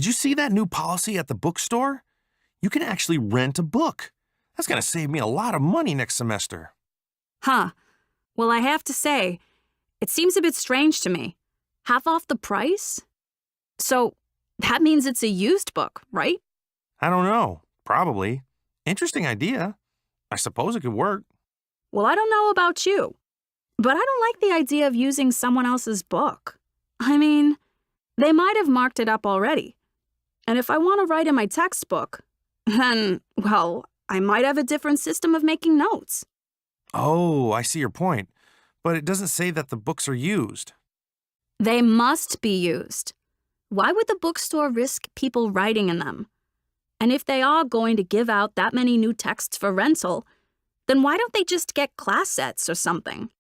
did you see that new policy at the bookstore? You can actually rent a book. That's going to save me a lot of money next semester. Huh. Well, I have to say, it seems a bit strange to me. Half off the price? So, that means it's a used book, right? I don't know. Probably. Interesting idea. I suppose it could work. Well, I don't know about you, but I don't like the idea of using someone else's book. I mean, they might have marked it up already. And if I want to write in my textbook, then, well, I might have a different system of making notes. Oh, I see your point. But it doesn't say that the books are used. They must be used. Why would the bookstore risk people writing in them? And if they are going to give out that many new texts for rental, then why don't they just get class sets or something?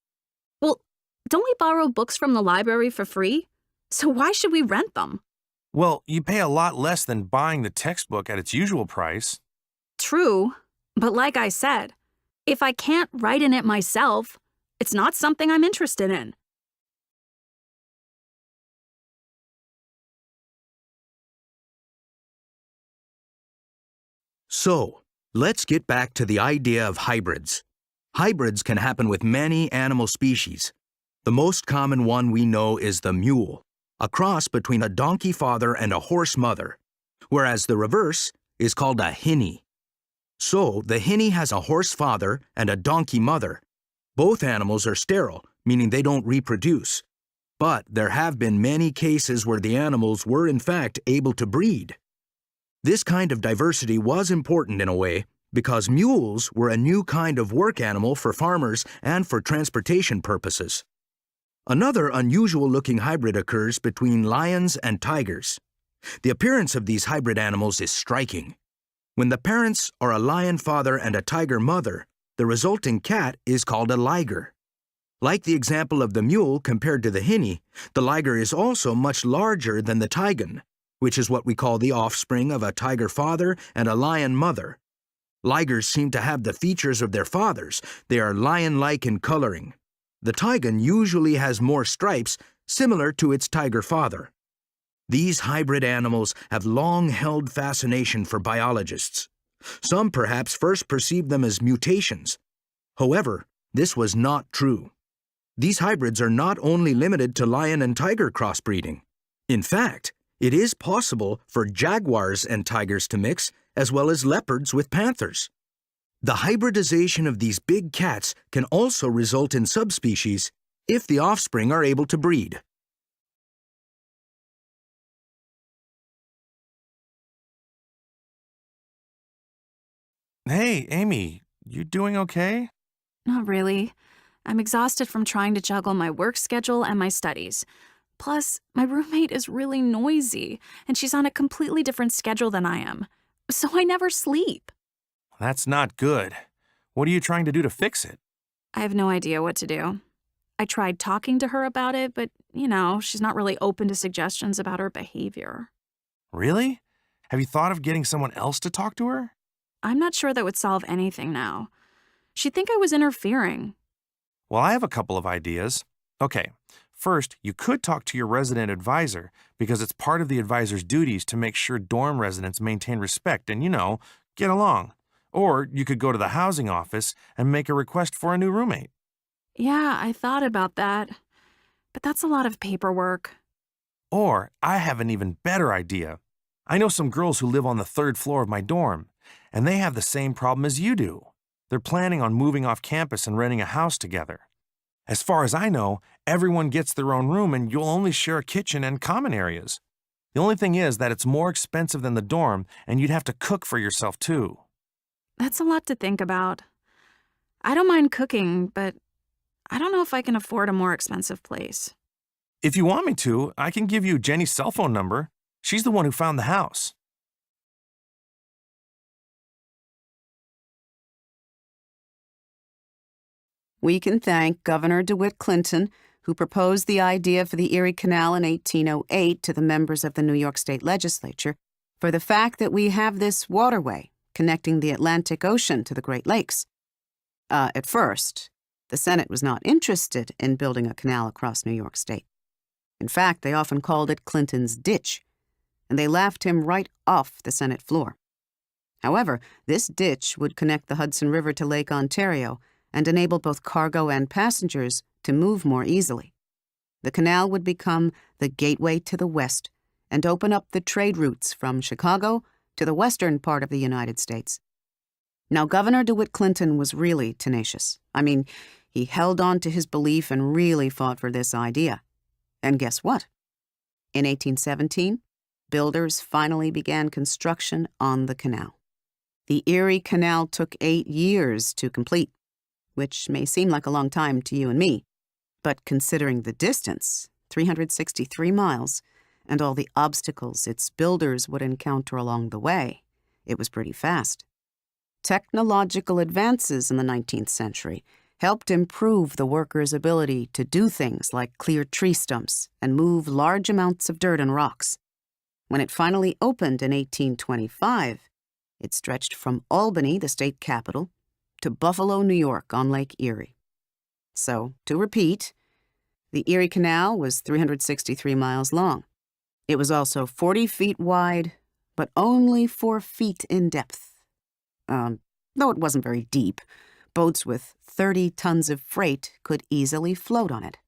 Well, don't we borrow books from the library for free? So why should we rent them? Well, you pay a lot less than buying the textbook at its usual price. True, but like I said, if I can't write in it myself, it's not something I'm interested in. So, let's get back to the idea of hybrids. Hybrids can happen with many animal species. The most common one we know is the mule, a cross between a donkey father and a horse mother, whereas the reverse is called a hinny. So, the hinny has a horse father and a donkey mother. Both animals are sterile, meaning they don't reproduce. But there have been many cases where the animals were in fact able to breed. This kind of diversity was important in a way because mules were a new kind of work animal for farmers and for transportation purposes. Another unusual-looking hybrid occurs between lions and tigers. The appearance of these hybrid animals is striking. When the parents are a lion father and a tiger mother, the resulting cat is called a liger. Like the example of the mule compared to the hinny, the liger is also much larger than the tigon, which is what we call the offspring of a tiger father and a lion mother. Ligers seem to have the features of their fathers. They are lion-like in coloring. The tigon usually has more stripes, similar to its tiger father. These hybrid animals have long held fascination for biologists. Some perhaps first perceived them as mutations. However, this was not true. These hybrids are not only limited to lion and tiger crossbreeding. In fact, it is possible for jaguars and tigers to mix, as well as leopards with panthers. The hybridization of these big cats can also result in subspecies if the offspring are able to breed. Hey, Amy, you doing okay? Not really. I'm exhausted from trying to juggle my work schedule and my studies. Plus, my roommate is really noisy, and she's on a completely different schedule than I am. So I never sleep. That's not good. What are you trying to do to fix it? I have no idea what to do. I tried talking to her about it, but, she's not really open to suggestions about her behavior. Really? Have you thought of getting someone else to talk to her? I'm not sure that would solve anything now. She'd think I was interfering. Well, I have a couple of ideas. Okay, first, you could talk to your resident advisor because it's part of the advisor's duties to make sure dorm residents maintain respect and, get along. Or you could go to the housing office and make a request for a new roommate. Yeah, I thought about that. But that's a lot of paperwork. Or I have an even better idea. I know some girls who live on the 3rd floor of my dorm, and they have the same problem as you do. They're planning on moving off campus and renting a house together. As far as I know, everyone gets their own room and you'll only share a kitchen and common areas. The only thing is that it's more expensive than the dorm and you'd have to cook for yourself too. That's a lot to think about. I don't mind cooking, but I don't know if I can afford a more expensive place. If you want me to, I can give you Jenny's cell phone number. She's the one who found the house. We can thank Governor DeWitt Clinton, who proposed the idea for the Erie Canal in 1808 to the members of the New York State Legislature, for the fact that we have this waterway connecting the Atlantic Ocean to the Great Lakes. At first, the Senate was not interested in building a canal across New York State. In fact, they often called it Clinton's Ditch. and they laughed him right off the Senate floor. However, this ditch would connect the Hudson River to Lake Ontario and enable both cargo and passengers to move more easily. The canal would become the gateway to the West and open up the trade routes from Chicago to the western part of the United States. Now, Governor DeWitt Clinton was really tenacious. I mean, he held on to his belief and really fought for this idea. And guess what? In 1817, builders finally began construction on the canal. The Erie Canal took 8 years to complete, which may seem like a long time to you and me, but considering the distance, 363 miles, and all the obstacles its builders would encounter along the way, it was pretty fast. Technological advances in the 19th century helped improve the workers' ability to do things like clear tree stumps and move large amounts of dirt and rocks. When it finally opened in 1825, it stretched from Albany, the state capital, to Buffalo, New York on Lake Erie. So, to repeat, the Erie Canal was 363 miles long. It was also 40 feet wide, but only 4 feet in depth. Though it wasn't very deep, boats with 30 tons of freight could easily float on it.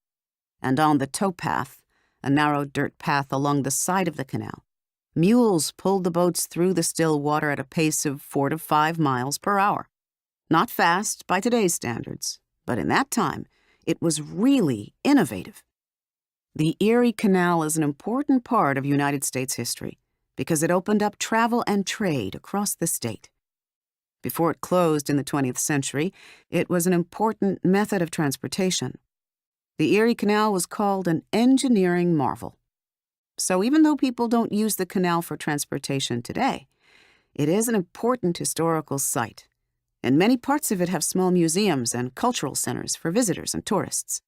And on the towpath, a narrow dirt path along the side of the canal, mules pulled the boats through the still water at a pace of 4 to 5 miles per hour. Not fast by today's standards, but in that time, it was really innovative. The Erie Canal is an important part of United States history because it opened up travel and trade across the state. Before it closed in the 20th century, it was an important method of transportation. The Erie Canal was called an engineering marvel. So even though people don't use the canal for transportation today, it is an important historical site, and many parts of it have small museums and cultural centers for visitors and tourists.